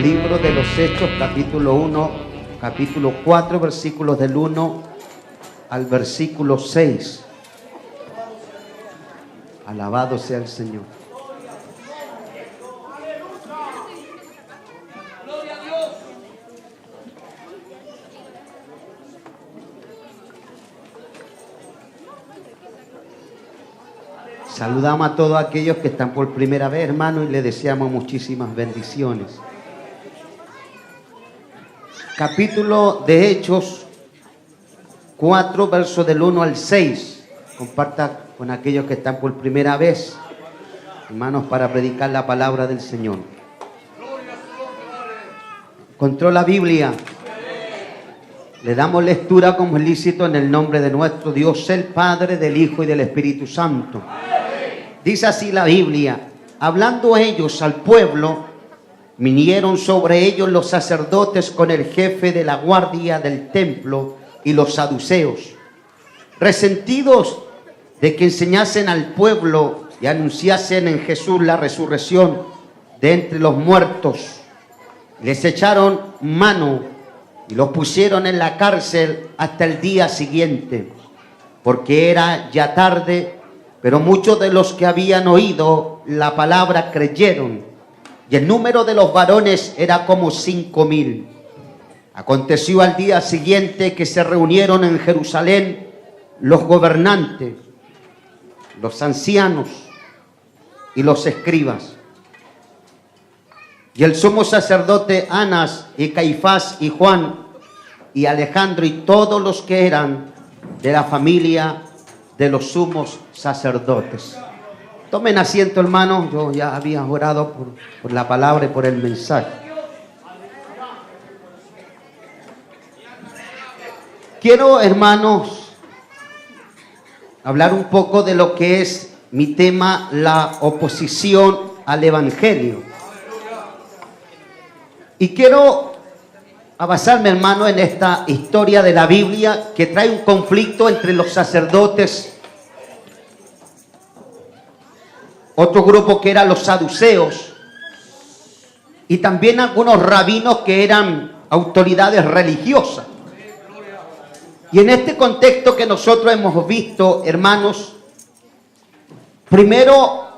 Libro de los Hechos, capítulo 1, capítulo 4, versículos del 1 al versículo 6. Alabado sea el Señor. Saludamos a todos aquellos que están por primera vez, hermano, y les deseamos muchísimas bendiciones. Capítulo de Hechos 4, versos del 1 al 6. Comparta con aquellos que están por primera vez, hermanos, para predicar la palabra del Señor. ¿Encontró la Biblia? Le damos lectura como es lícito en el nombre de nuestro Dios, el Padre, del Hijo y del Espíritu Santo. Dice así la Biblia: hablando ellos al pueblo, vinieron sobre ellos los sacerdotes con el jefe de la guardia del templo y los saduceos, resentidos de que enseñasen al pueblo y anunciasen en Jesús la resurrección de entre los muertos. Les echaron mano y los pusieron en la cárcel hasta el día siguiente, porque era ya tarde. Pero muchos de los que habían oído la palabra creyeron, y el número de los varones era como 5,000. Aconteció al día siguiente que se reunieron en Jerusalén los gobernantes, los ancianos y los escribas, y el sumo sacerdote Anás y Caifás y Juan y Alejandro y todos los que eran de la familia de los sumos sacerdotes. Tomen asiento, hermanos. Yo ya había orado por la palabra y por el mensaje. Quiero, hermanos, hablar un poco de lo que es mi tema, la oposición al Evangelio. Y quiero basarme, hermano, en esta historia de la Biblia que trae un conflicto entre los sacerdotes, otro grupo que eran los saduceos, y también algunos rabinos que eran autoridades religiosas. Y en este contexto que nosotros hemos visto, hermanos, primero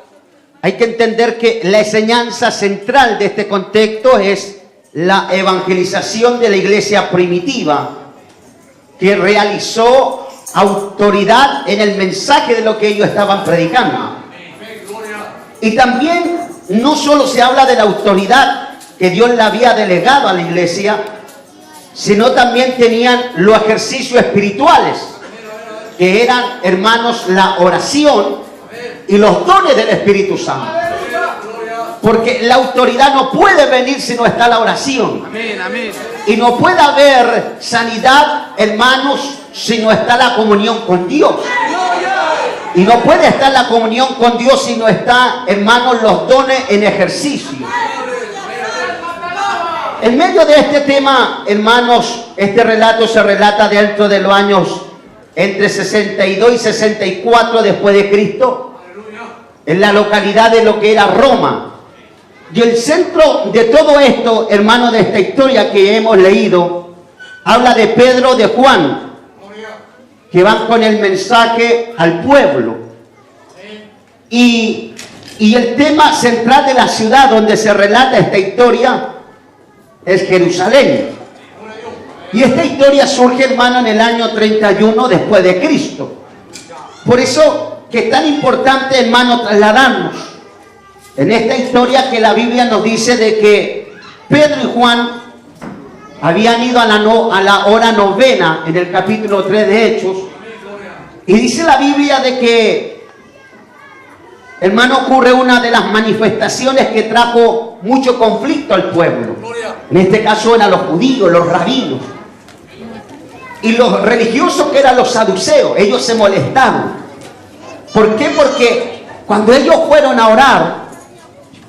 hay que entender que la enseñanza central de este contexto es la evangelización de la iglesia primitiva, que realizó autoridad en el mensaje de lo que ellos estaban predicando. Y también no solo se habla de la autoridad que Dios le había delegado a la iglesia, sino también tenían los ejercicios espirituales, que eran, hermanos, la oración y los dones del Espíritu Santo. Porque la autoridad no puede venir si no está la oración. Amén, amén. Y no puede haber sanidad, hermanos, si no está la comunión con Dios. Y no puede estar la comunión con Dios si no está, hermanos, los dones en ejercicio. En medio de este tema, hermanos, este relato se relata dentro de los años entre 62 y 64 después de Cristo, en la localidad de lo que era Roma. Y el centro de todo esto, hermano, de esta historia que hemos leído, habla de Pedro, de Juan, que van con el mensaje al pueblo. Y el tema central de la ciudad donde se relata esta historia es Jerusalén. Y esta historia surge, hermano, en el año 31 después de Cristo. Por eso que es tan importante, hermano, trasladarnos en esta historia que la Biblia nos dice de que Pedro y Juan habían ido a la hora novena en el capítulo 3 de Hechos. Y dice la Biblia de que, hermano, ocurre una de las manifestaciones que trajo mucho conflicto al pueblo. En este caso eran los judíos, los rabinos. Y los religiosos, que eran los saduceos, ellos se molestaban. ¿Por qué? Porque cuando ellos fueron a orar,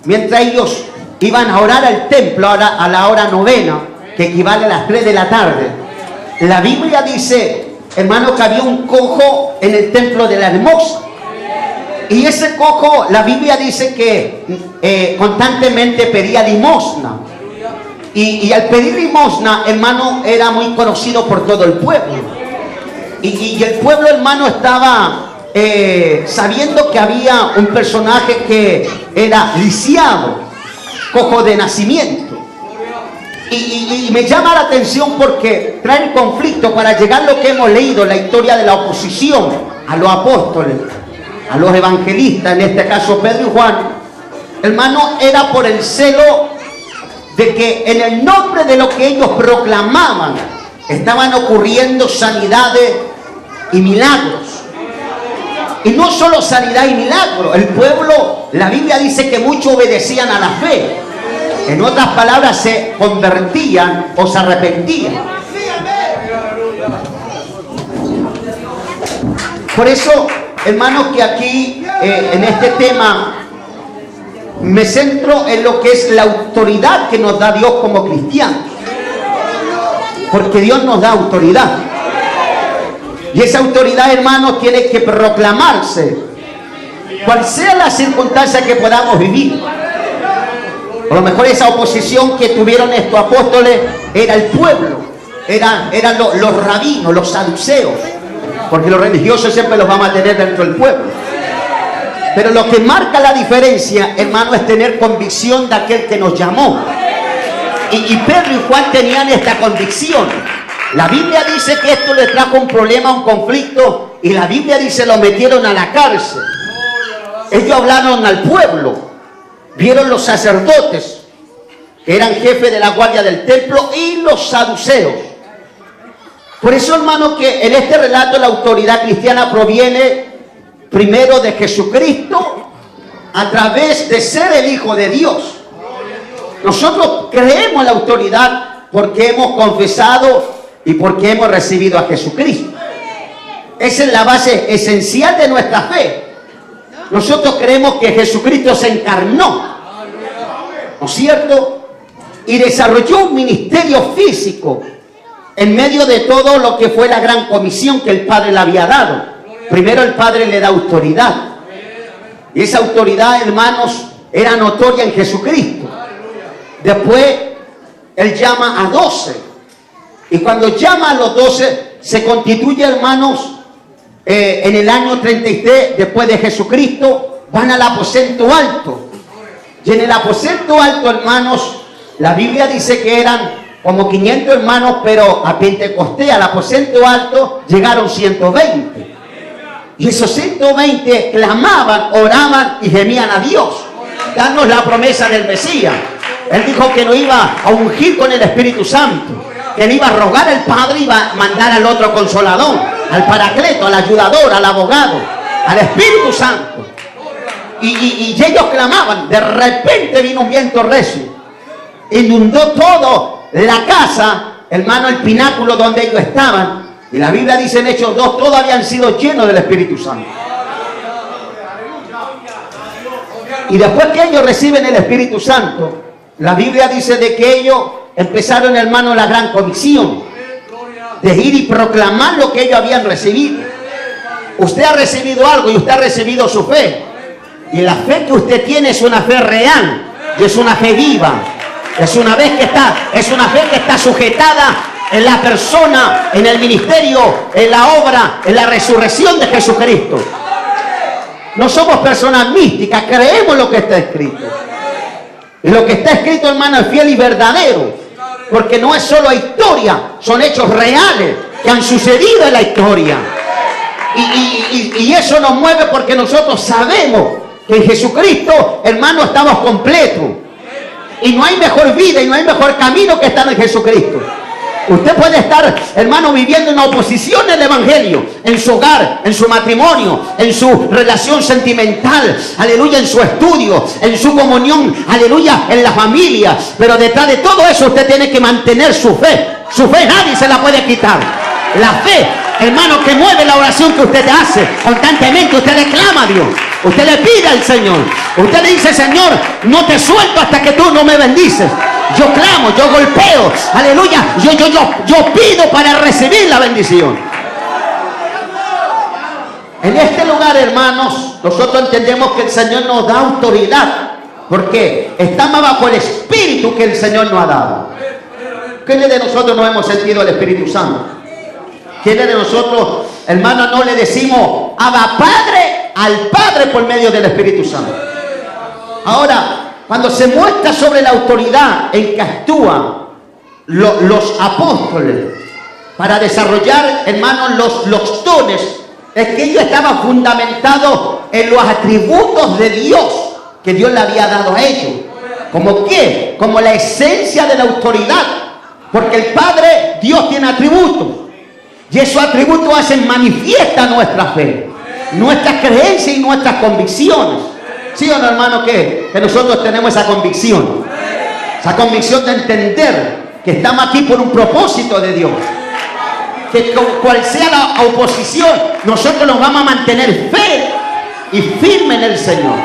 mientras ellos iban a orar al templo a la hora novena, que equivale a las 3 de la tarde, la Biblia dice, hermano, que había un cojo en el templo de la Hermosa. Y ese cojo, la Biblia dice que constantemente pedía limosna. Y al pedir limosna, hermano, era muy conocido por todo el pueblo. Y el pueblo, hermano, estaba sabiendo que había un personaje que era lisiado, cojo de nacimiento. Y me llama la atención porque trae el conflicto para llegar a lo que hemos leído, la historia de la oposición a los apóstoles, a los evangelistas, en este caso Pedro y Juan. Hermano, era por el celo de que en el nombre de lo que ellos proclamaban estaban ocurriendo sanidades y milagros. Y no solo sanidad y milagros, el pueblo, la Biblia dice que muchos obedecían a la fe. En otras palabras, se convertían o se arrepentían. Por eso, hermanos, que aquí en este tema me centro en lo que es la autoridad que nos da Dios como cristianos. Porque Dios nos da autoridad. Y esa autoridad, hermanos, tiene que proclamarse, cual sea la circunstancia que podamos vivir. A lo mejor esa oposición que tuvieron estos apóstoles era el pueblo, eran los rabinos, los saduceos, porque los religiosos siempre los vamos a tener dentro del pueblo. Pero lo que marca la diferencia, hermano, es tener convicción de aquel que nos llamó. Y Pedro y Juan tenían esta convicción. La Biblia dice que esto le trajo un problema, un conflicto, y la Biblia dice lo metieron a la cárcel. Ellos hablaron al pueblo, vieron los sacerdotes, que eran jefes de la guardia del templo, y los saduceos. Por eso, hermano, que en este relato la autoridad cristiana proviene primero de Jesucristo a través de ser el Hijo de Dios. Nosotros creemos en la autoridad porque hemos confesado y porque hemos recibido a Jesucristo. Esa es la base esencial de nuestra fe. Nosotros creemos que Jesucristo se encarnó, ¿no es cierto? Y desarrolló un ministerio físico en medio de todo lo que fue la gran comisión que el Padre le había dado. Primero el Padre le da autoridad. Y esa autoridad, hermanos, era notoria en Jesucristo. Después Él llama a 12. Y cuando llama a los 12, se constituye, hermanos, en el año 33, después de Jesucristo, van al aposento alto. Y en el aposento alto, hermanos, la Biblia dice que eran como 500 hermanos, pero a Pentecostés, al aposento alto, llegaron 120. Y esos 120 clamaban, oraban y gemían a Dios. Danos la promesa del Mesías. Él dijo que lo iba a ungir con el Espíritu Santo, que le iba a rogar al Padre y iba a mandar al otro consolador, al Paracleto, al ayudador, al abogado, al Espíritu Santo. Y ellos clamaban. De repente vino un viento recio, inundó todo la casa, hermano, el pináculo donde ellos estaban. Y la Biblia dice en Hechos 2, todos habían sido llenos del Espíritu Santo. Y después que ellos reciben el Espíritu Santo, la Biblia dice de que ellos empezaron, hermano, la gran comisión de ir y proclamar lo que ellos habían recibido. Usted ha recibido algo y usted ha recibido su fe. Y la fe que usted tiene es una fe real, y es una fe viva. Es una fe que está sujetada en la persona, en el ministerio, en la obra, en la resurrección de Jesucristo. No somos personas místicas, creemos lo que está escrito. Y lo que está escrito, hermano, es fiel y verdadero. Porque no es solo historia, son hechos reales que han sucedido en la historia. Y eso nos mueve porque nosotros sabemos que en Jesucristo, hermano, estamos completos. Y no hay mejor vida y no hay mejor camino que estar en Jesucristo. Usted puede estar, hermano, viviendo en oposición al Evangelio, en su hogar, en su matrimonio, en su relación sentimental, aleluya, en su estudio, en su comunión, aleluya, en la familia. Pero detrás de todo eso usted tiene que mantener su fe. Su fe nadie se la puede quitar. La fe, hermano, que mueve la oración que usted hace constantemente. Usted le clama a Dios, usted le pide al Señor, usted le dice: Señor, no te suelto hasta que tú no me bendices. Yo clamo, yo golpeo, aleluya, yo pido para recibir la bendición. En este lugar, hermanos, nosotros entendemos que el Señor nos da autoridad, porque estamos bajo el Espíritu que el Señor nos ha dado. ¿Quiénes de nosotros no hemos sentido el Espíritu Santo? ¿Quiénes de nosotros, hermano, no le decimos Abba Padre al Padre por medio del Espíritu Santo? Ahora, cuando se muestra sobre la autoridad en que actúan los apóstoles para desarrollar, hermanos, los dones, es que ellos estaban fundamentados en los atributos de Dios que Dios le había dado a ellos. ¿Como qué? Como la esencia de la autoridad. Porque el Padre, Dios tiene atributos. Y esos atributos hacen manifiesta nuestra fe, nuestras creencias y nuestras convicciones. ¿Sí o no, hermano? Que nosotros tenemos esa convicción. Esa convicción de entender que estamos aquí por un propósito de Dios. Que cual sea la oposición, nosotros nos vamos a mantener fe y firme en el Señor.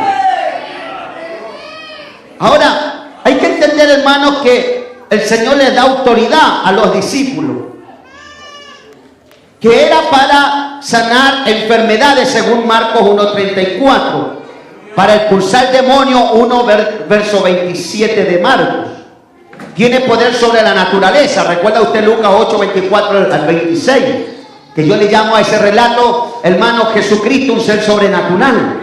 Ahora, hay que entender, hermanos, que el Señor les da autoridad a los discípulos, que era para sanar enfermedades según Marcos 1:34, para expulsar demonios, 1 verso 27 de Marcos. Tiene poder sobre la naturaleza. Recuerda usted Lucas 8:24 al 26, que yo le llamo a ese relato, hermano, Jesucristo un ser sobrenatural.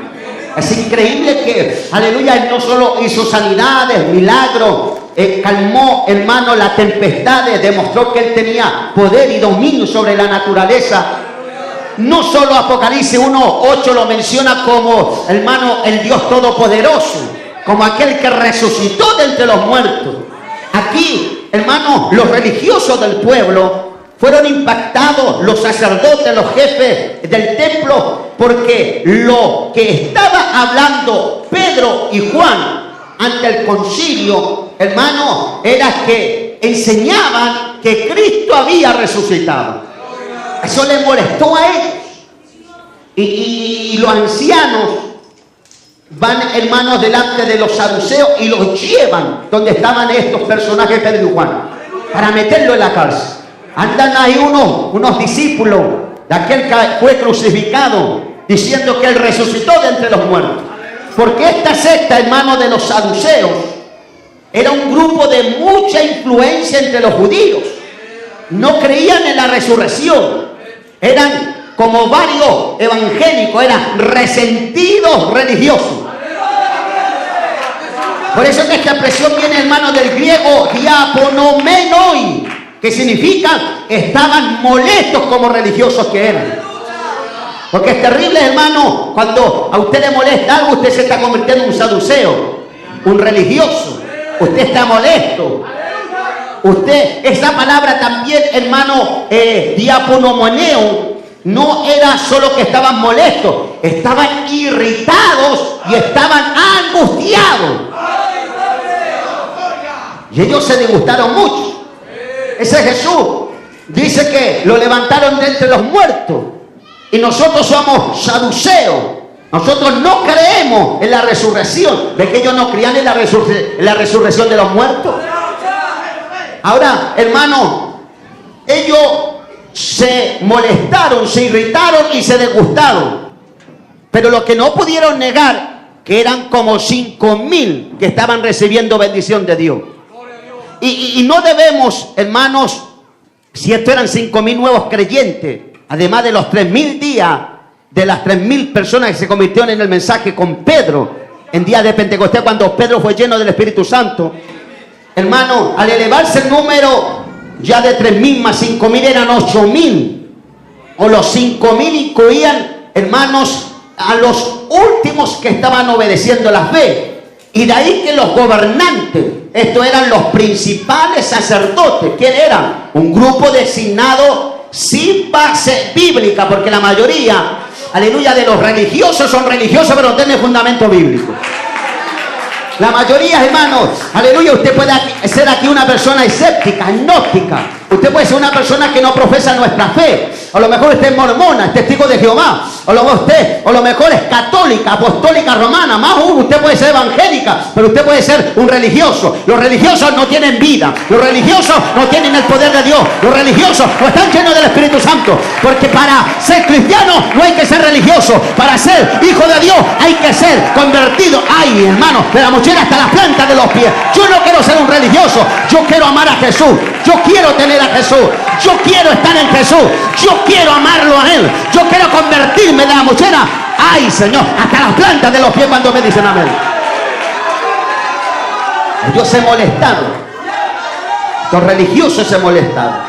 Es increíble que, aleluya, Él no solo hizo sanidades, milagros, calmó, hermano, las tempestades, demostró que Él tenía poder y dominio sobre la naturaleza. No solo Apocalipsis 1:8 lo menciona como, hermano, el Dios Todopoderoso, como aquel que resucitó de entre los muertos. Aquí, hermano, los religiosos del pueblo fueron impactados, los sacerdotes, los jefes del templo, porque lo que estaba hablando Pedro y Juan ante el concilio, hermano, era que enseñaban que Cristo había resucitado. Eso les molestó a ellos. Y los ancianos van, hermanos, delante de los saduceos y los llevan donde estaban estos personajes, Pedro y Juan, para meterlo en la cárcel. Andan ahí unos discípulos de aquel que fue crucificado, diciendo que Él resucitó de entre los muertos. Porque esta secta, hermano, de los saduceos, era un grupo de mucha influencia entre los judíos. No creían en la resurrección. Eran como varios evangélicos, eran resentidos religiosos. Por eso que esta expresión viene, hermano, del griego diaponomenoi, que significa estaban molestos como religiosos que eran. Porque es terrible, hermano, cuando a usted le molesta algo, usted se está convirtiendo en un saduceo, un religioso. Usted está molesto. Usted, esa palabra también, hermano, diaponomeneo, no era solo que estaban molestos, estaban irritados y estaban angustiados. Y ellos se disgustaron mucho. Ese Jesús dice que lo levantaron de entre los muertos. Y nosotros somos saduceos. Nosotros no creemos en la resurrección. ¿Ves que ellos no creían en la resurrección de los muertos? Ahora, hermano, ellos se molestaron, se irritaron y se disgustaron. Pero lo que no pudieron negar, que eran como 5,000 que estaban recibiendo bendición de Dios. Y no debemos, hermanos, si esto eran 5,000 nuevos creyentes, además de los 3,000 días, de las 3,000 personas que se convirtieron en el mensaje con Pedro, en día de Pentecostés, cuando Pedro fue lleno del Espíritu Santo. Hermano, al elevarse el número ya de 3,000 más 5,000 eran 8,000. O los 5,000 incluían, hermanos, a los últimos que estaban obedeciendo la fe. Y de ahí que los gobernantes, estos eran los principales sacerdotes. ¿Quién eran? Un grupo designado sin base bíblica, porque la mayoría, aleluya, de los religiosos son religiosos, pero no tienen fundamento bíblico. La mayoría, hermanos, aleluya, usted puede ser aquí una persona escéptica, agnóstica. Usted puede ser una persona que no profesa nuestra fe. A lo mejor usted es mormona, es testigo de Jehová. O lo usted, o lo mejor es católica, apostólica, romana, más aún, usted puede ser evangélica, pero usted puede ser un religioso. Los religiosos no tienen vida, los religiosos no tienen el poder de Dios, los religiosos no están llenos del Espíritu Santo, porque para ser cristiano no hay que ser religioso, para ser hijo de Dios hay que ser convertido. Ay, hermano, de la mochila hasta la planta de los pies. Yo no quiero ser un religioso, yo quiero amar a Jesús, yo quiero tener a Jesús, yo quiero estar en Jesús, yo quiero amarlo a Él, yo quiero convertirme de la mochila, ay Señor, hasta las plantas de los pies cuando me dicen amén. Ellos se molestaron, los religiosos se molestaron,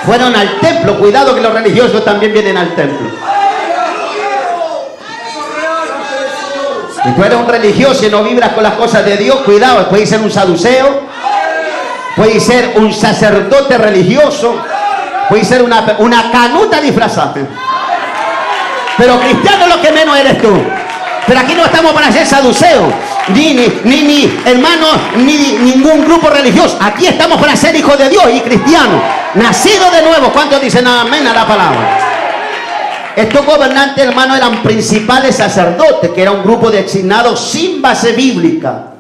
fueron al templo. Cuidado que los religiosos también vienen al templo. Si tú eres un religioso y no vibras con las cosas de Dios, cuidado, puedes ser un saduceo, puedes ser un sacerdote religioso, puedes ser una canuta disfrazada. Pero cristiano lo que menos eres tú. Pero aquí no estamos para ser saduceos, ni hermanos, ni ningún grupo religioso. Aquí estamos para ser hijos de Dios y cristianos, nacidos de nuevo. ¿Cuántos dicen amén a la palabra? Estos gobernantes, hermanos, eran principales sacerdotes, que era un grupo designados sin base bíblica,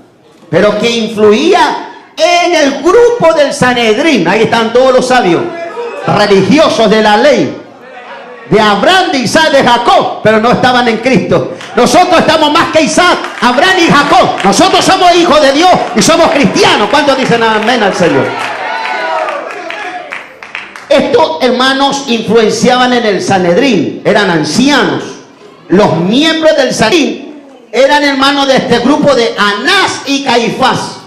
pero que influía en el grupo del Sanedrín. Ahí están todos los sabios religiosos de la ley, de Abraham, de Isaac, de Jacob, pero no estaban en Cristo. Nosotros estamos más que Isaac, Abraham y Jacob. Nosotros somos hijos de Dios y somos cristianos. ¿Cuántos dicen amén al Señor? Estos hermanos influenciaban en el Sanedrín, eran ancianos. Los miembros del Sanedrín eran hermanos de este grupo de Anás y Caifás.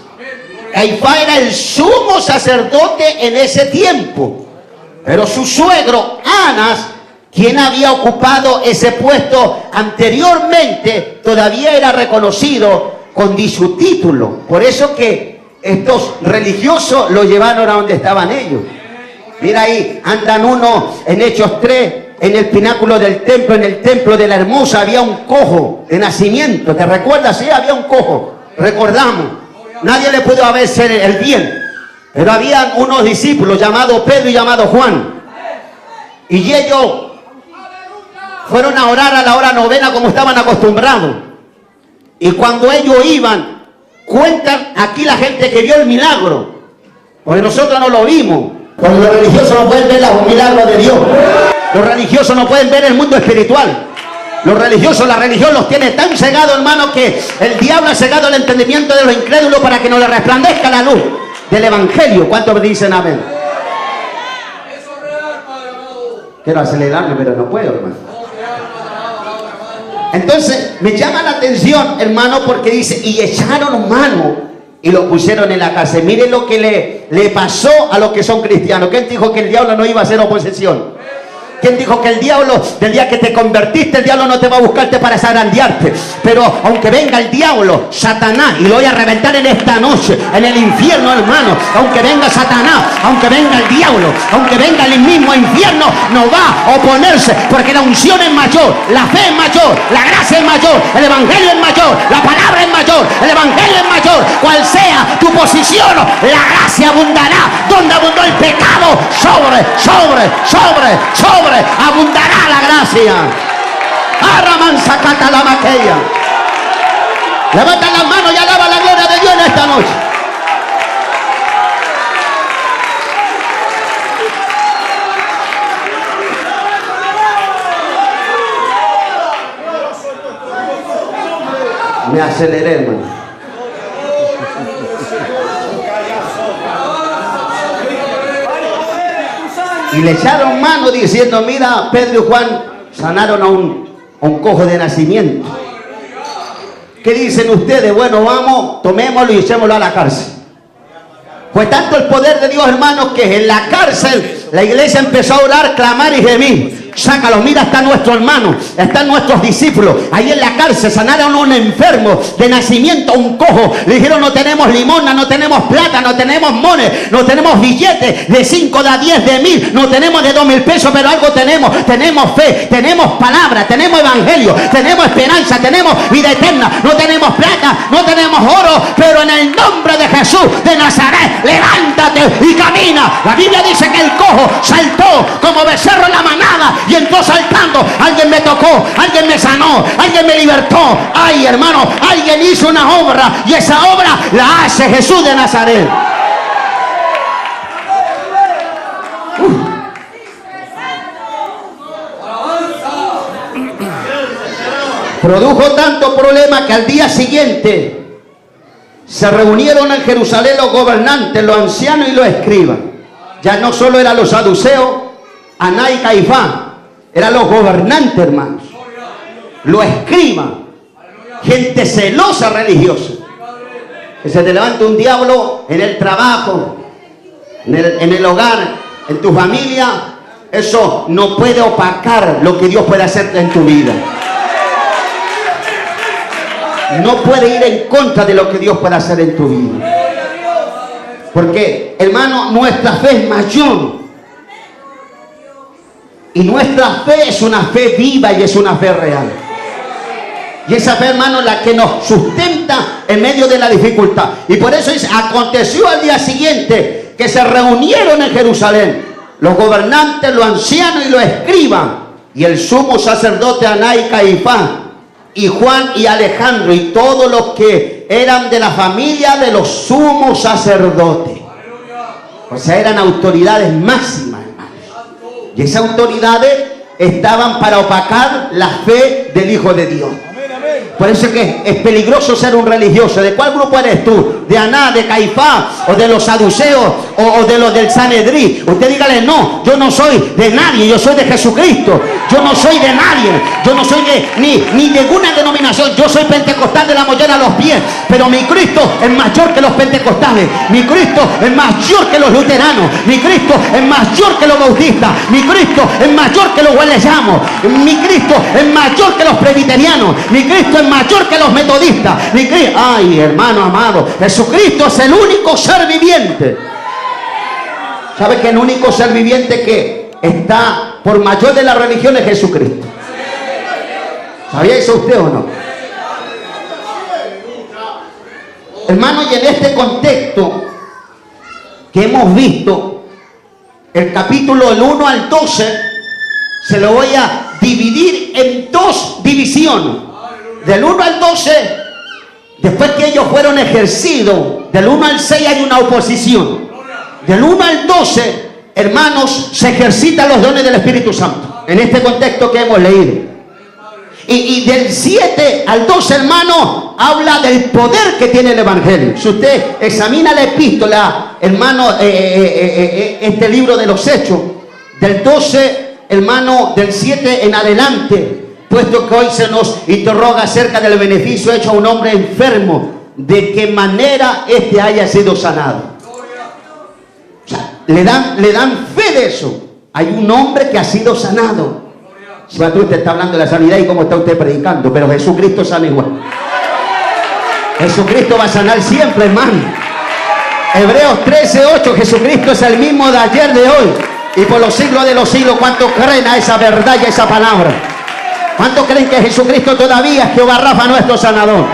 Caifás era el sumo sacerdote en ese tiempo, pero su suegro Anás, quien había ocupado ese puesto anteriormente, todavía era reconocido con su título. Por eso que estos religiosos lo llevaron a donde estaban ellos. Mira ahí, andan uno en Hechos 3, en el pináculo del templo, en el templo de la Hermosa, había un cojo de nacimiento. ¿Te recuerdas? Sí, había un cojo. Recordamos. Nadie le pudo hacer el bien. Pero había unos discípulos llamados Pedro y llamados Juan. Y ellos fueron a orar a la hora novena como estaban acostumbrados. Y cuando ellos iban, cuentan aquí la gente que vio el milagro. Porque nosotros no lo vimos. Porque los religiosos no pueden ver los milagros de Dios. Los religiosos no pueden ver el mundo espiritual. Los religiosos, la religión los tiene tan cegados, hermano, que el diablo ha cegado el entendimiento de los incrédulos para que no le resplandezca la luz del evangelio. ¿Cuántos me dicen amén? Quiero acelerarme, pero no puedo, hermano. Entonces, me llama la atención, hermano, porque dice, y echaron mano y lo pusieron en la cárcel. Miren lo que le pasó a los que son cristianos. ¿Quién dijo que el diablo no iba a hacer oposición? ¿Quién dijo que el diablo, del día que te convertiste, el diablo no te va a buscarte para zarandearte? Pero aunque venga el diablo, Satanás, y lo voy a reventar en esta noche, en el infierno, hermano, aunque venga Satanás, aunque venga el diablo, aunque venga el mismo infierno, no va a oponerse, porque la unción es mayor, la fe es mayor, la gracia es mayor, el evangelio es mayor, la palabra es mayor, el evangelio es mayor. Cual sea tu posición, la gracia abundará. Donde abundó el pecado, sobre abundará la gracia. Arramansacata la maquilla. Levanta las manos y alaba la gloria de Dios en esta noche. Me aceleré, hermano. Y le echaron mano diciendo, mira, Pedro y Juan sanaron a un cojo de nacimiento. ¿Qué dicen ustedes? Bueno, vamos, tomémoslo y echémoslo a la cárcel. Fue tanto el poder de Dios, hermanos, que en la cárcel la iglesia empezó a orar, clamar y gemir. Sácalo, mira, está nuestro hermano, están nuestros discípulos ahí en la cárcel. Sanaron a un enfermo de nacimiento, un cojo. Le dijeron, no tenemos limosna, no tenemos plata, no tenemos mones, no tenemos billetes de 5, de 10, de 1000, no tenemos de 2000 pesos, pero algo tenemos. Tenemos fe, tenemos palabra, tenemos evangelio, tenemos esperanza, tenemos vida eterna. No tenemos plata, no tenemos oro, pero en el nombre de Jesús de Nazaret, levántate y camina. La Biblia dice que el cojo saltó como becerro en la manada y entró saltando. Alguien me tocó, alguien me sanó, alguien me libertó. Ay, hermano, alguien hizo una obra y esa obra la hace Jesús de Nazaret. Produjo tanto problema que al día siguiente se reunieron en Jerusalén los gobernantes, los ancianos y los escribas. Ya no solo eran los saduceos, Anás y Caifás, eran los gobernantes, hermanos, los escribas, gente celosa religiosa. Que se te levanta un diablo en el trabajo, en el hogar, en tu familia, eso no puede opacar lo que Dios puede hacer en tu vida. No puede ir en contra de lo que Dios puede hacer en tu vida. Porque, hermano, nuestra fe es mayor. Y nuestra fe es una fe viva y es una fe real. Y esa fe, hermano, es la que nos sustenta en medio de la dificultad. Y por eso dice, aconteció al día siguiente que se reunieron en Jerusalén los gobernantes, los ancianos y los escribas, y el sumo sacerdote Anás y Caifás, y Juan y Alejandro, y todos los que eran de la familia de los sumos sacerdotes. O sea, eran autoridades máximas, hermanos. Y esas autoridades estaban para opacar la fe del Hijo de Dios. Por eso es que es peligroso ser un religioso. ¿De cuál grupo eres tú? ¿De Anás, de Caifás, o de los saduceos, o de los del Sanedrín? Usted dígale, no, yo no soy de nadie, yo soy de Jesucristo. Yo no soy de nadie, yo no soy ni de ninguna denominación. Yo soy pentecostal de la mollera a los pies, pero mi Cristo es mayor que los pentecostales. Mi Cristo es mayor que los luteranos. Mi Cristo es mayor que los bautistas. Mi Cristo es mayor que los hueleyamos. Mi Cristo es mayor que los presbiterianos. Mi Cristo es mayor que los metodistas. Ay, hermano amado, Jesucristo es el único ser viviente. ¿Sabe que el único ser viviente que está por mayor de la religión es Jesucristo? ¿Sabía eso usted o no? Hermano, y en este contexto que hemos visto, el capítulo del 1 al 12, se lo voy a dividir en dos divisiones. Del 1 al 12, después que ellos fueron ejercidos, del 1 al 6 hay una oposición. Del 1 al 12, hermanos, se ejercitan los dones del Espíritu Santo. En este contexto que hemos leído. Y del 7 al 12, hermano, habla del poder que tiene el Evangelio. Si usted examina la epístola, hermano, este libro de los Hechos, del 12, hermano, del 7 en adelante, puesto que hoy se nos interroga acerca del beneficio hecho a un hombre enfermo, de qué manera éste haya sido sanado. O sea, le dan fe de eso. Hay un hombre que ha sido sanado. Si usted está hablando de la sanidad y cómo está usted predicando, pero Jesucristo sana igual. Jesucristo va a sanar siempre, hermano. Hebreos 13:8, Jesucristo es el mismo de ayer, de hoy y por los siglos de los siglos. ¿Cuántos creen a esa verdad y a esa palabra? ¿Cuántos creen que Jesucristo todavía es Jehová Rafa, nuestro sanador?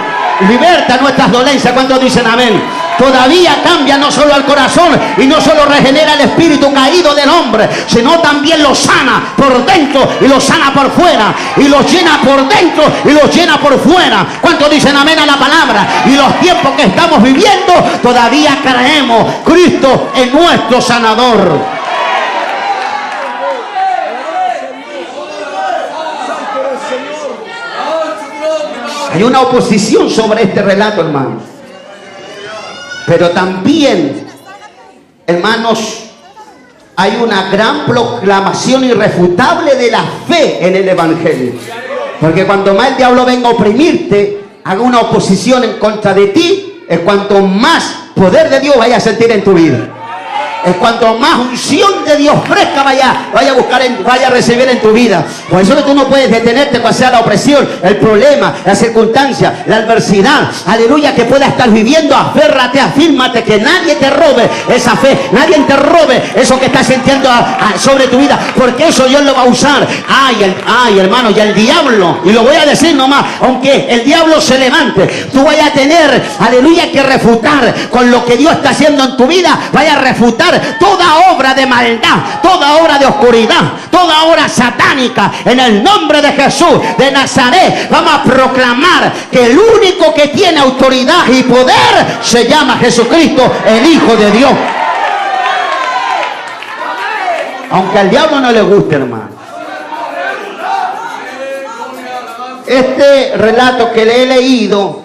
Liberta nuestras dolencias. ¿Cuántos dicen amén? Todavía cambia no solo al corazón y no solo regenera el espíritu caído del hombre, sino también lo sana por dentro y lo sana por fuera, y lo llena por dentro y lo llena por fuera. ¿Cuántos dicen amén a la palabra? Y los tiempos que estamos viviendo, todavía creemos Cristo es nuestro sanador. Hay una oposición sobre este relato, hermanos. Pero también, hermanos, hay una gran proclamación irrefutable de la fe en el Evangelio. Porque cuanto más el diablo venga a oprimirte, haga una oposición en contra de ti, es cuanto más poder de Dios vaya a sentir en tu vida. Es cuanto más unción de Dios fresca vaya a buscar, vaya a recibir en tu vida. Por eso que tú no puedes detenerte cuando sea la opresión, el problema, la circunstancia, la adversidad, aleluya, que pueda estar viviendo. Aférrate, afírmate, que nadie te robe esa fe, nadie te robe eso que estás sintiendo sobre tu vida, porque eso Dios lo va a usar. Ay, hermano, y el diablo, y lo voy a decir nomás, aunque el diablo se levante, tú vayas a tener, aleluya, que refutar con lo que Dios está haciendo en tu vida, vaya a refutar proclamar toda obra de maldad, toda obra de oscuridad, toda obra satánica en el nombre de Jesús de Nazaret. Vamos a proclamar que el único que tiene autoridad y poder se llama Jesucristo, el Hijo de Dios. Aunque al diablo no le guste, hermano. Este relato que le he leído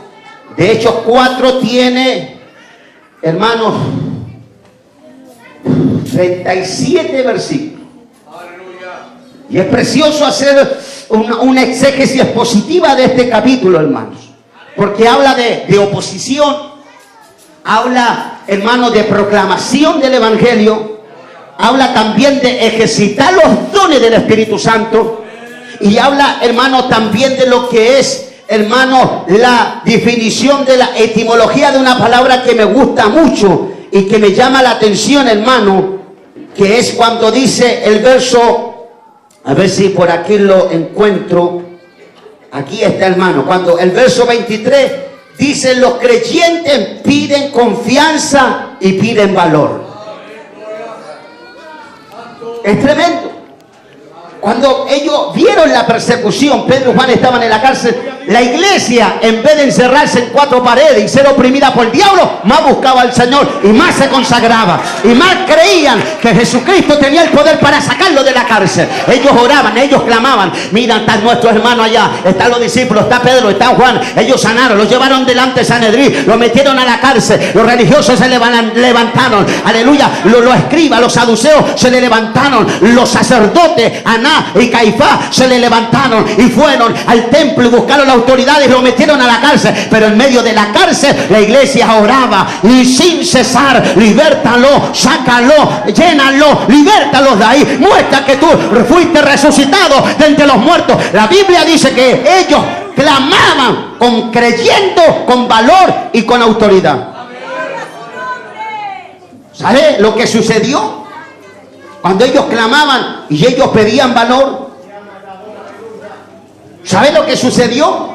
de Hechos 4 tiene, hermanos, 37 versículos. Y es precioso hacer una exégesis expositiva de este capítulo, hermanos, porque habla de oposición, habla, hermanos, de proclamación del Evangelio, habla también de ejercitar los dones del Espíritu Santo, y habla, hermano, también de lo que es, hermano, la definición de la etimología de una palabra que me gusta mucho y que me llama la atención, hermano, que es cuando dice el verso, a ver si por aquí lo encuentro, aquí está, hermano, cuando el verso 23 dice: los creyentes piden confianza y piden valor. Es tremendo. Cuando ellos vieron la persecución, Pedro y Juan estaban en la cárcel, la iglesia, en vez de encerrarse en cuatro paredes y ser oprimida por el diablo, más buscaba al Señor y más se consagraba y más creían que Jesucristo tenía el poder para sacarlo de la cárcel. Ellos oraban, ellos clamaban: mira, está nuestro hermano allá, están los discípulos, está Pedro, está Juan. Ellos sanaron, los llevaron delante de Sanedrín, lo metieron a la cárcel, los religiosos se levantaron, aleluya, los escribas, los saduceos se le levantaron, los sacerdotes, Anás y Caifás se le levantaron y fueron al templo y buscaron las autoridades y lo metieron a la cárcel. Pero en medio de la cárcel la iglesia oraba y sin cesar: libértalo, sácalo, llénalo, libértalos de ahí, muestra que tú fuiste resucitado de entre los muertos. La Biblia dice que ellos clamaban creyendo, con valor y con autoridad. ¿Sabe lo que sucedió? Cuando ellos clamaban y ellos pedían valor, ¿sabe lo que sucedió?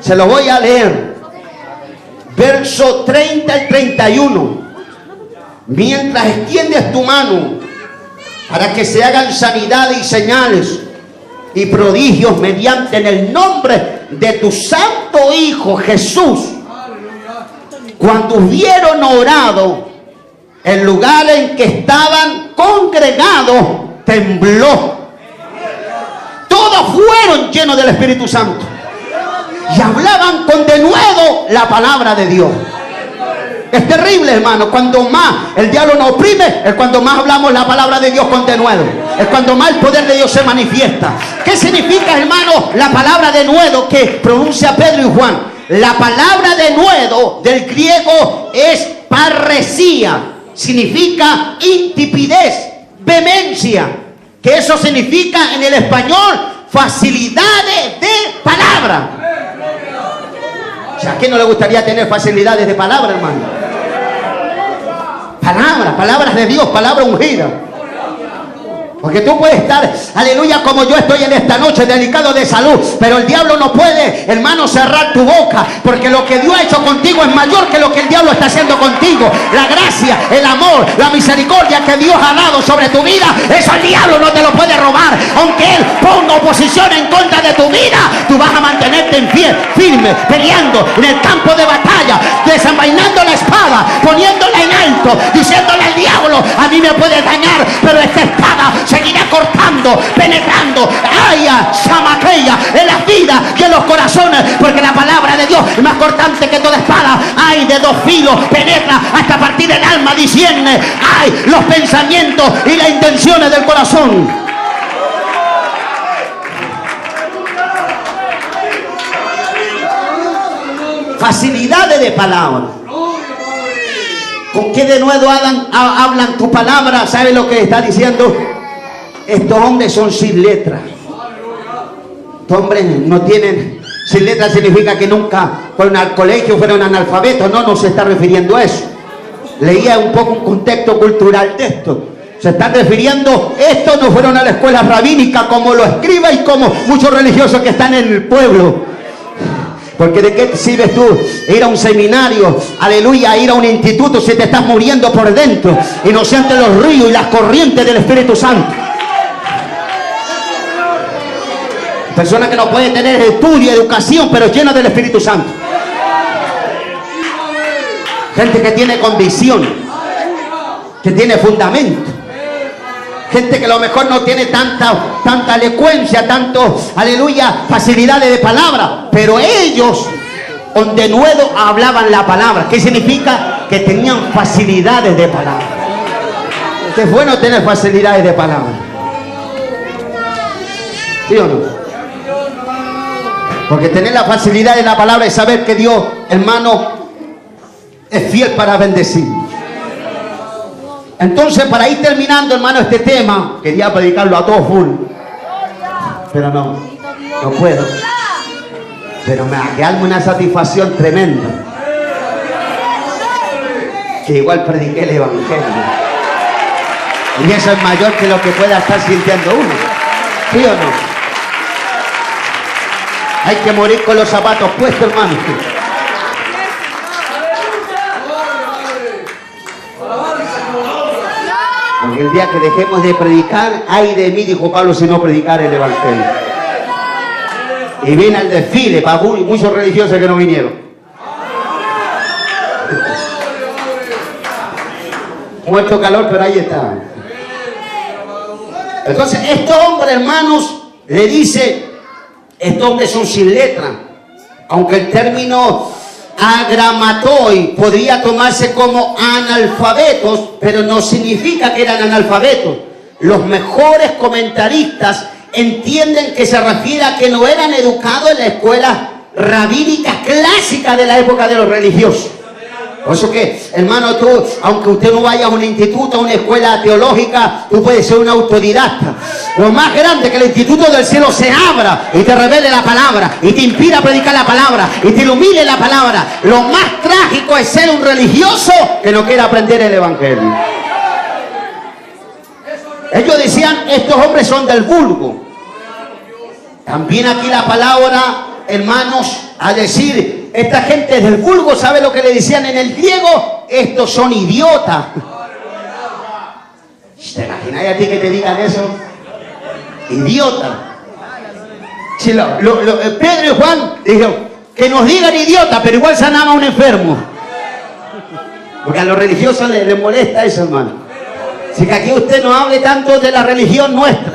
Se lo voy a leer. Verso 30 al 31. Mientras extiendes tu mano para que se hagan sanidad y señales y prodigios mediante en el nombre de tu santo Hijo Jesús. Cuando hubieron orado, el lugar en que estaban congregados tembló. Todos fueron llenos del Espíritu Santo y hablaban con denuedo la palabra de Dios. Es terrible, hermano. Cuando más el diablo nos oprime, es cuando más hablamos la palabra de Dios con denuedo. Es cuando más el poder de Dios se manifiesta. ¿Qué significa, hermano, la palabra denuedo que pronuncia Pedro y Juan? La palabra denuedo del griego es parresía. Significa intipidez, vehemencia, que eso significa en el español facilidades de palabra. O sea, ¿a quién no le gustaría tener facilidades de palabra, hermano? Palabras de Dios, palabra ungida. Porque tú puedes estar, aleluya, como yo estoy en esta noche, delicado de salud, pero el diablo no puede, hermano, cerrar tu boca, porque lo que Dios ha hecho contigo es mayor que lo que el diablo está haciendo contigo. La gracia, el amor, la misericordia que Dios ha dado sobre tu vida, eso el diablo no te lo puede robar. Aunque él ponga oposición en contra de tu vida, tú vas a mantenerte en pie, firme, peleando en el campo de batalla, desenvainando la espada, poniéndola en alto, diciéndole al diablo: a mí me puede dañar, pero esta espada seguirá cortando, penetrando, samaqueya, en las vidas y en los corazones, porque la palabra de Dios es más cortante que toda espada, de dos filos, penetra hasta partir el alma, discierne, los pensamientos y las intenciones del corazón. Facilidades de palabra. ¿Con qué denuedo hablan tu palabra? ¿Sabe lo que está diciendo? Estos hombres son sin letras. Estos hombres no tienen... Sin letras significa que nunca fueron al colegio, fueron analfabetos. No se está refiriendo a eso. Leía un poco un contexto cultural de esto. Se están refiriendo, estos no fueron a la escuela rabínica como lo escriba y como muchos religiosos que están en el pueblo. Porque de qué sirves tú ir a un seminario, aleluya, ir a un instituto si te estás muriendo por dentro y no sientes los ríos y las corrientes del Espíritu Santo. Personas que no pueden tener estudio, educación, pero llenas del Espíritu Santo. Gente que tiene convicción, que tiene fundamento. Gente que a lo mejor no tiene tanta elocuencia, aleluya, facilidades de palabra, pero ellos, de nuevo, hablaban la palabra. ¿Qué significa? Que tenían facilidades de palabra. Es bueno tener facilidades de palabra. ¿Sí o no? Porque tener la facilidad de la palabra es saber que Dios, hermano, es fiel para bendecir. Entonces, para ir terminando, hermano, este tema, quería predicarlo a todo full, pero no puedo. Pero me da una satisfacción tremenda, que igual prediqué el Evangelio. Y eso es mayor que lo que pueda estar sintiendo uno. ¿Sí o no? Hay que morir con los zapatos puestos, hermano. Porque el día que dejemos de predicar, ay de mí, dijo Pablo, si no predicar el Evangelio. Y viene al desfile para muchos religiosos que no vinieron. Muerto calor, pero ahí está. Entonces, estos hombres, hermanos, le dice, estos hombres son sin letra. Aunque el término agramatoi podría tomarse como analfabetos, pero no significa que eran analfabetos. Los mejores comentaristas entienden que se refiere a que no eran educados en la escuela rabínica clásica de la época de los religiosos. Por eso que, hermano, tú, aunque usted no vaya a un instituto, a una escuela teológica, tú puedes ser un autodidacta. Lo más grande es que el instituto del cielo se abra y te revele la palabra, y te inspira a predicar la palabra, y te ilumine la palabra. Lo más trágico es ser un religioso que no quiere aprender el Evangelio. Ellos decían, estos hombres son del vulgo. También aquí la palabra, hermanos, a decir, esta gente del vulgo, ¿sabe lo que le decían en el griego? Estos son idiotas. ¿Te imaginas a ti que te digan eso? Idiota. Si Pedro y Juan dijeron que nos digan idiota, pero igual sanaba a un enfermo. Porque a los religiosos les molesta eso, hermano. Así que aquí usted no hable tanto de la religión nuestra.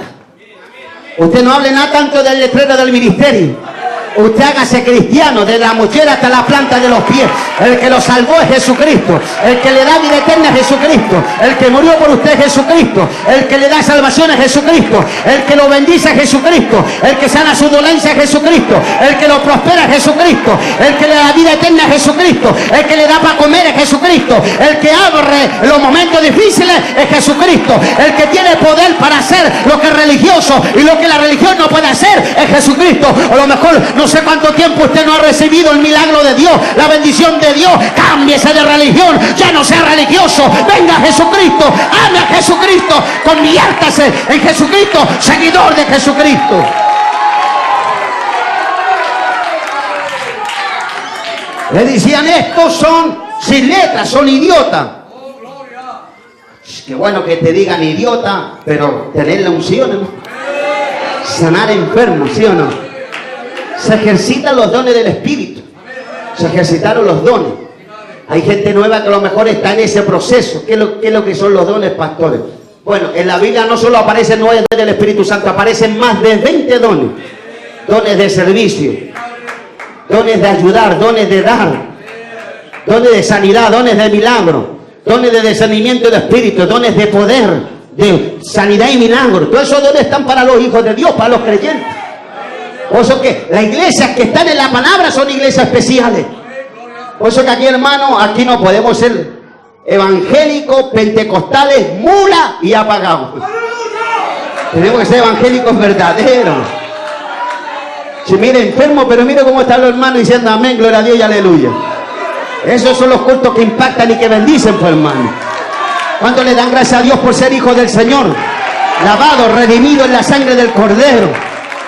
Usted no hable nada tanto del letrero del ministerio. Usted hágase cristiano de la mochera hasta la planta de los pies. El que lo salvó es Jesucristo. El que le da vida eterna es Jesucristo. El que murió por usted es Jesucristo. El que le da salvación es Jesucristo. El que lo bendice es Jesucristo. El que sana su dolencia es Jesucristo. El que lo prospera es Jesucristo. El que le da vida eterna es Jesucristo. El que le da para comer es Jesucristo. El que abre los momentos difíciles es Jesucristo. El que tiene poder para hacer lo que es religioso y lo que la religión no puede hacer es Jesucristo. A lo mejor no sé cuánto tiempo usted no ha recibido el milagro de Dios, la bendición de Dios. Cámbiese de religión, ya no sea religioso. Venga a Jesucristo, ame a Jesucristo, conviértase en Jesucristo, seguidor de Jesucristo. Le decían, estos son sin letras, son idiotas. Qué bueno que te digan idiota, pero tener la unción, ¿no? Sanar enfermos, ¿sí o no? Se ejercitan los dones del Espíritu. Se ejercitaron los dones. Hay gente nueva que a lo mejor está en ese proceso. ¿Qué es lo que son los dones, pastores? Bueno, en la Biblia no solo aparecen 9 dones del Espíritu Santo, aparecen más de 20 dones. Dones de servicio, dones de ayudar, dones de dar, dones de sanidad, dones de milagro, dones de discernimiento de espíritu, dones de poder, de sanidad y milagro. Todos esos dones están para los hijos de Dios, para los creyentes. Por eso que las iglesias que están en la palabra son iglesias especiales. Por eso que aquí, hermano, aquí no podemos ser evangélicos, pentecostales, mula y apagados. Tenemos que ser evangélicos verdaderos. Si mire enfermo, pero mire cómo están los hermanos diciendo amén, gloria a Dios y aleluya. Esos son los cultos que impactan y que bendicen, pues, hermano. ¿Cuánto le dan gracias a Dios por ser hijos del Señor? Lavado, redimido en la sangre del Cordero.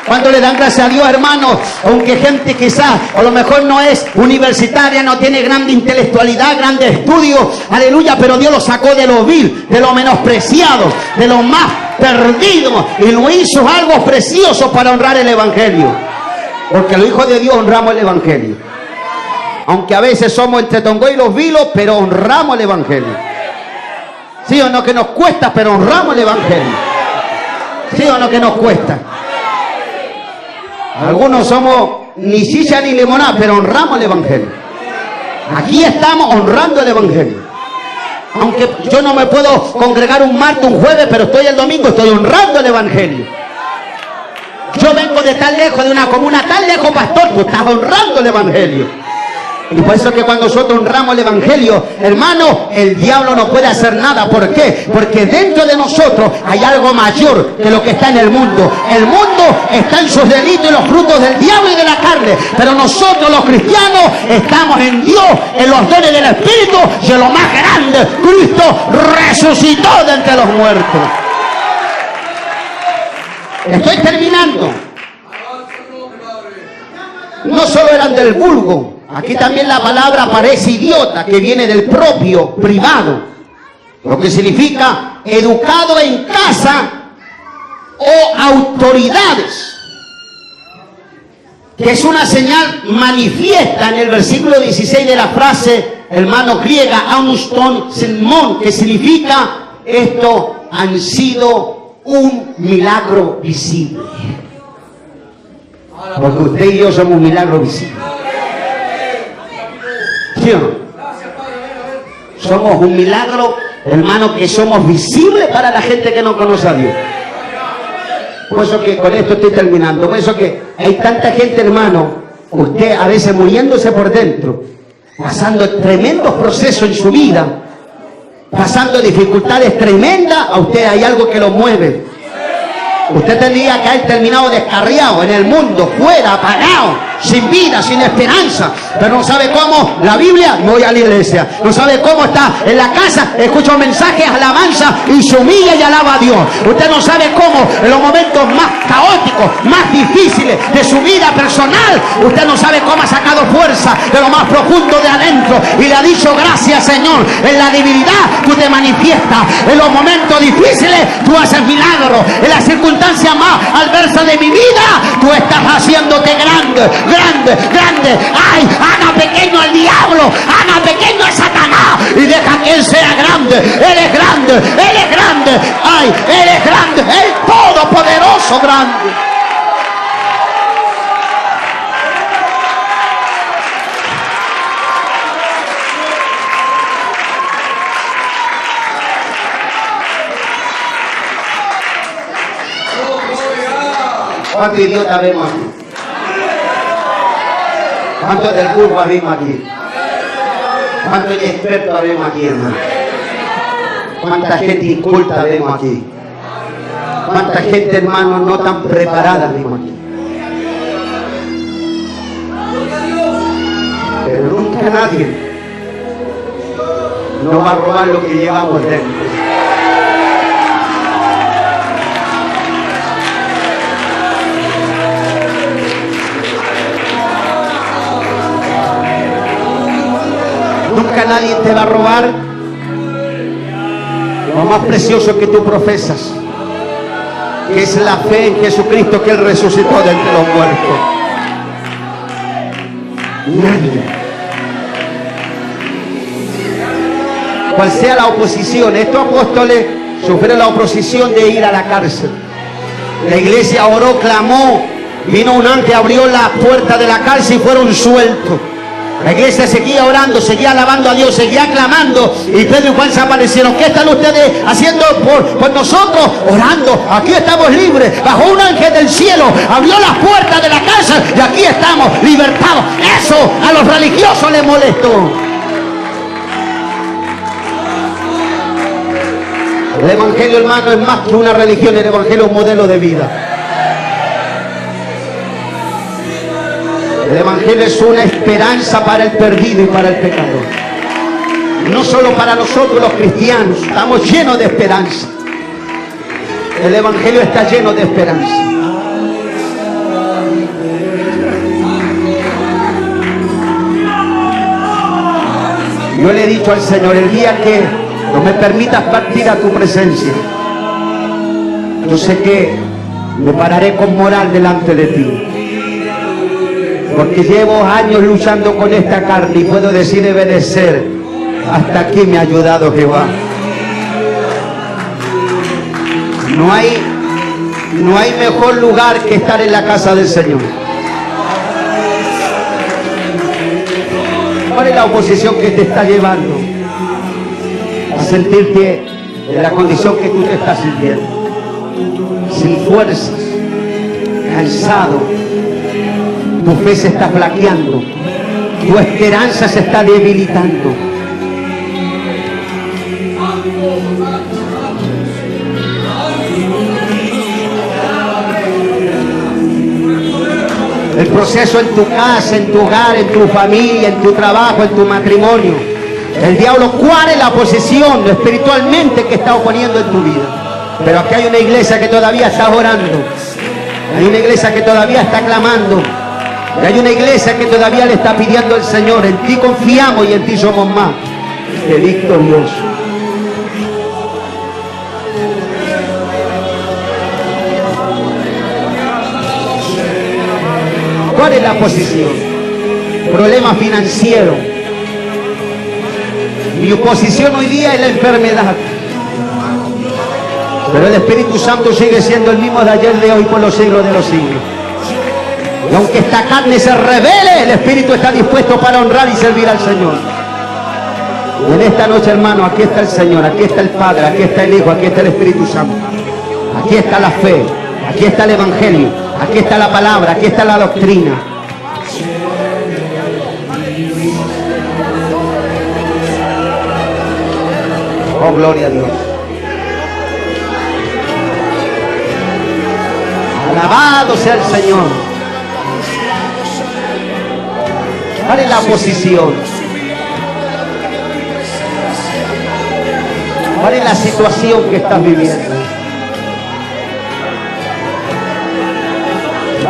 ¿Cuánto le dan gracias a Dios, hermanos? Aunque gente quizás a lo mejor no es universitaria, no tiene grande intelectualidad, grandes estudios, aleluya, pero Dios lo sacó de lo vil, de lo menospreciado, de lo más perdido, y lo hizo algo precioso para honrar el evangelio. Porque los hijos de Dios honramos el evangelio. Aunque a veces somos entre Tongoy y los vilos, pero honramos el evangelio. ¿Sí o no que nos cuesta, pero honramos el evangelio? ¿Sí o no que nos cuesta? Algunos somos ni chicha ni limonada, pero honramos el evangelio. Aquí estamos honrando el evangelio. Aunque yo no me puedo congregar un martes, un jueves, pero estoy el domingo, estoy honrando el evangelio. Yo vengo de tan lejos, de una comuna tan lejos, pastor, tú estás honrando el evangelio. Y por eso que cuando nosotros honramos el evangelio, hermano, el diablo no puede hacer nada. ¿Por qué? Porque dentro de nosotros hay algo mayor que lo que está en el mundo. El mundo está en sus delitos y los frutos del diablo y de la carne. Pero nosotros los cristianos estamos en Dios, en los dones del Espíritu y en lo más grande. Cristo resucitó de entre los muertos. Estoy terminando. No solo eran del vulgo. Aquí también la palabra aparece idiota, que viene del propio, privado. Lo que significa educado en casa o autoridades. Que es una señal manifiesta en el versículo 16 de la frase, hermano, griega, amuston senmon, que significa esto han sido un milagro visible. Porque usted y yo somos un milagro visible. ¿Sí o no? Somos un milagro, hermano, que somos visibles para la gente que no conoce a Dios. Por eso que con esto estoy terminando. Por eso que hay tanta gente, hermano, usted a veces muriéndose por dentro, pasando tremendos procesos en su vida, pasando dificultades tremendas, a usted hay algo que lo mueve. Usted tendría que haber terminado descarriado en el mundo, fuera, apagado, sin vida, sin esperanza, pero no sabe cómo. La Biblia, no voy a la iglesia, no sabe cómo está en la casa, escucha mensajes, alabanza y se humilla y alaba a Dios. Usted no sabe cómo en los momentos más caóticos, más difíciles de su vida personal, usted no sabe cómo ha sacado fuerza de lo más profundo de adentro y le ha dicho gracias, Señor. En la debilidad tú te manifiestas, en los momentos difíciles tú haces milagros, en las circunstancias más adversas de mi vida tú estás haciéndote grande, grande, grande. Ay, haga pequeño al diablo, haga pequeño a Satanás y deja que él sea grande. Él es grande, él es grande. Ay, él es grande, el todopoderoso grande. ¿Cuántos idiotas vemos aquí? ¿Cuántos del curva vemos aquí? ¿Cuántos expertos vemos aquí, hermano? ¿Cuánta gente inculta vemos aquí? ¿Cuánta gente, hermano, no tan preparada vemos aquí? Pero nunca nadie nos va a robar lo que llevamos dentro. Nunca nadie te va a robar lo más precioso que tú profesas, que es la fe en Jesucristo, que Él resucitó de entre los muertos. Nadie. Cual sea la oposición, estos apóstoles sufrieron la oposición de ir a la cárcel. La iglesia oró, clamó, vino un ángel, abrió la puerta de la cárcel y fueron sueltos. La iglesia seguía orando, seguía alabando a Dios, seguía clamando. Y Pedro y Juan se aparecieron. ¿Qué están ustedes haciendo por nosotros? Orando. Aquí estamos libres. Bajó un ángel del cielo, abrió las puertas de la casa y aquí estamos libertados. Eso a los religiosos les molestó. El evangelio, hermano, es más que una religión. El evangelio es un modelo de vida. El evangelio es una esperanza para el perdido y para el pecador. No solo para nosotros los cristianos, estamos llenos de esperanza. El evangelio está lleno de esperanza. Yo le he dicho al Señor, el día que no me permitas partir a tu presencia, yo sé que me pararé con moral delante de ti. Porque llevo años luchando con esta carne y puedo decir debe de ser, hasta aquí me ha ayudado Jehová. No hay mejor lugar que estar en la casa del Señor. ¿Cuál es la oposición que te está llevando a sentirte en la condición que tú te estás sintiendo? Sin fuerzas, cansado, tu fe se está flaqueando, tu esperanza se está debilitando. El proceso en tu casa, en tu hogar, en tu familia, en tu trabajo, en tu matrimonio. El diablo, ¿cuál es la posición espiritualmente que está oponiendo en tu vida? Pero aquí hay una iglesia que todavía está orando. Hay una iglesia que todavía está clamando. Y hay una iglesia que todavía le está pidiendo al Señor. En ti confiamos y en ti somos más que victoriosos. ¿Cuál es la posición? Problema financiero. Mi oposición hoy día es la enfermedad. Pero el Espíritu Santo sigue siendo el mismo de ayer, de hoy, por los siglos de los siglos. Y aunque esta carne se revele, el Espíritu está dispuesto para honrar y servir al Señor. Y en esta noche, hermano, aquí está el Señor, aquí está el Padre, aquí está el Hijo, aquí está el Espíritu Santo. Aquí está la fe, aquí está el Evangelio, aquí está la palabra, aquí está la doctrina. Oh, gloria a Dios. Alabado sea el Señor. ¿Cuál es la posición? ¿Cuál es la situación que estás viviendo?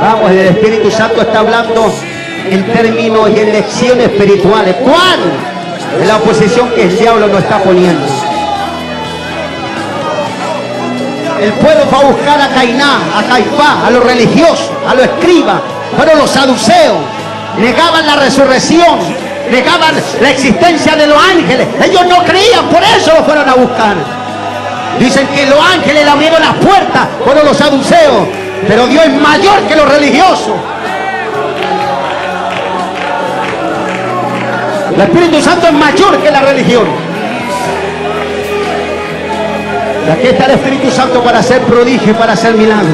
Vamos, el Espíritu Santo está hablando en términos y en lecciones espirituales. ¿Cuál es la oposición que el diablo nos está poniendo? El pueblo fue a buscar a Cainán, a Caifás, a los religiosos, a los escribas, fueron los saduceos. Negaban la resurrección, negaban la existencia de los ángeles. Ellos no creían, por eso lo fueron a buscar. Dicen que los ángeles le abrieron las puertas, fueron los saduceos. Pero Dios es mayor que los religiosos. El Espíritu Santo es mayor que la religión. Y aquí está el Espíritu Santo para hacer prodigio y para hacer milagros.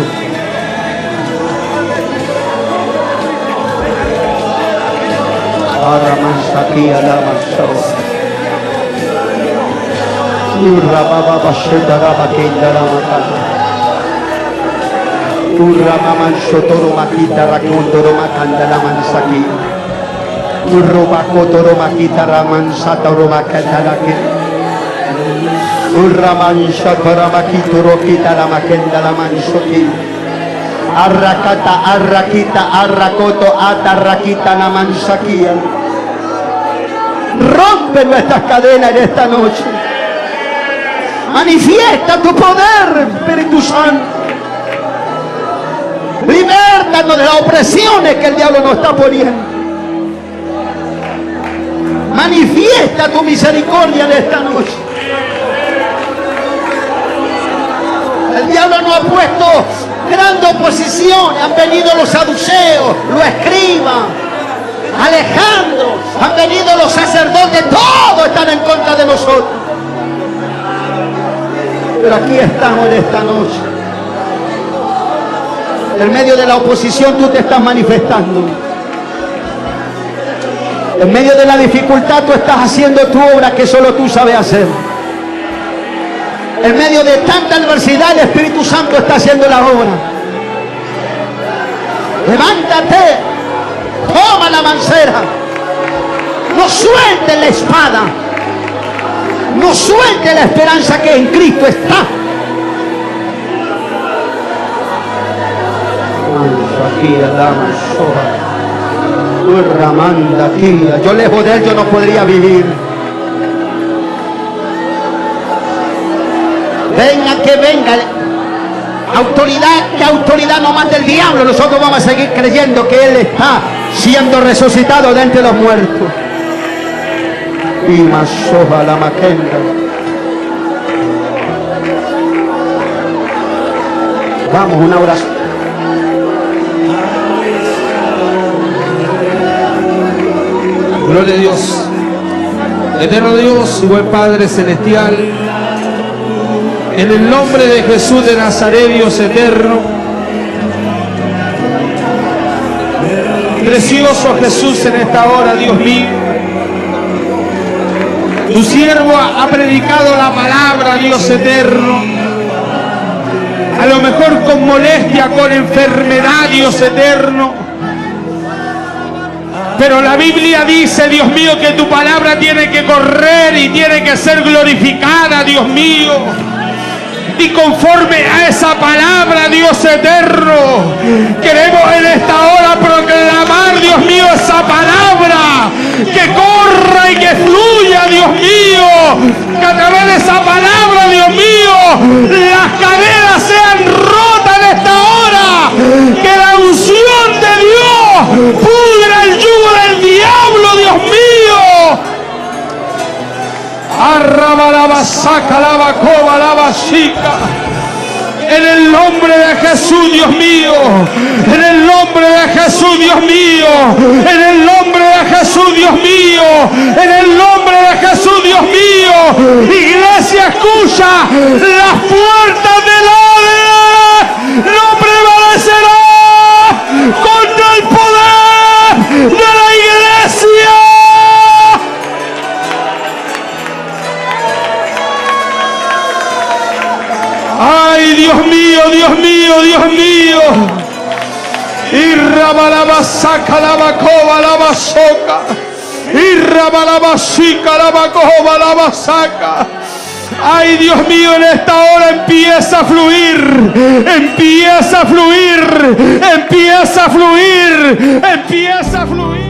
Arrakata, arrakita, arrakoto, atarrakita, namansakia. Rompe nuestras cadenas en esta noche. Manifiesta tu poder, Espíritu Santo. Libértanos de las opresiones que el diablo nos está poniendo. Manifiesta tu misericordia en esta noche. El diablo nos ha puesto grande oposición. Han venido los saduceos, los escribas, Alejandro, han venido los sacerdotes, todos están en contra de nosotros. Pero aquí estamos en esta noche. En medio de la oposición tú te estás manifestando. En medio de la dificultad tú estás haciendo tu obra que solo tú sabes hacer. En medio de tanta adversidad el Espíritu Santo está haciendo la obra. Levántate, toma la mancera, no suelte la espada, no suelte la esperanza que en Cristo está. Yo lejos de él yo no podría vivir. Venga, que venga. Autoridad, que autoridad no manda el diablo. Nosotros vamos a seguir creyendo que Él está siendo resucitado de entre los muertos. Y más soja la maquenda. Vamos, una oración. Gloria a Dios. Eterno Dios, buen Padre Celestial, en el nombre de Jesús de Nazaret, Dios eterno, precioso Jesús, en esta hora, Dios mío, tu siervo ha predicado la palabra, Dios eterno, a lo mejor con molestia, con enfermedad, Dios eterno. Pero la Biblia dice, Dios mío, que tu palabra tiene que correr y tiene que ser glorificada, Dios mío. Y conforme a esa palabra, Dios eterno, queremos en esta hora proclamar, Dios mío, esa palabra, que corra y que fluya, Dios mío, que a través de esa palabra, Dios mío, las cadenas sean rotas en esta hora, que la unción de Dios pudra el yugo del diablo, Dios mío. Arrabalabasaka, labacoba, labasica. En el nombre de Jesús, Dios mío. En el nombre de Jesús, Dios mío. En el nombre de Jesús, Dios mío. En el nombre de Jesús, Dios mío. Iglesia, escucha. Las puertas del Hades no prevalecerán contra el poder de la iglesia. Ay, Dios mío, Dios mío, Dios mío. Y rabalabasaka, labacoba, labasoca. Y rabalabasica, labacoba, labasaka. Ay, Dios mío, en esta hora empieza a fluir, empieza a fluir, empieza a fluir, empieza a fluir.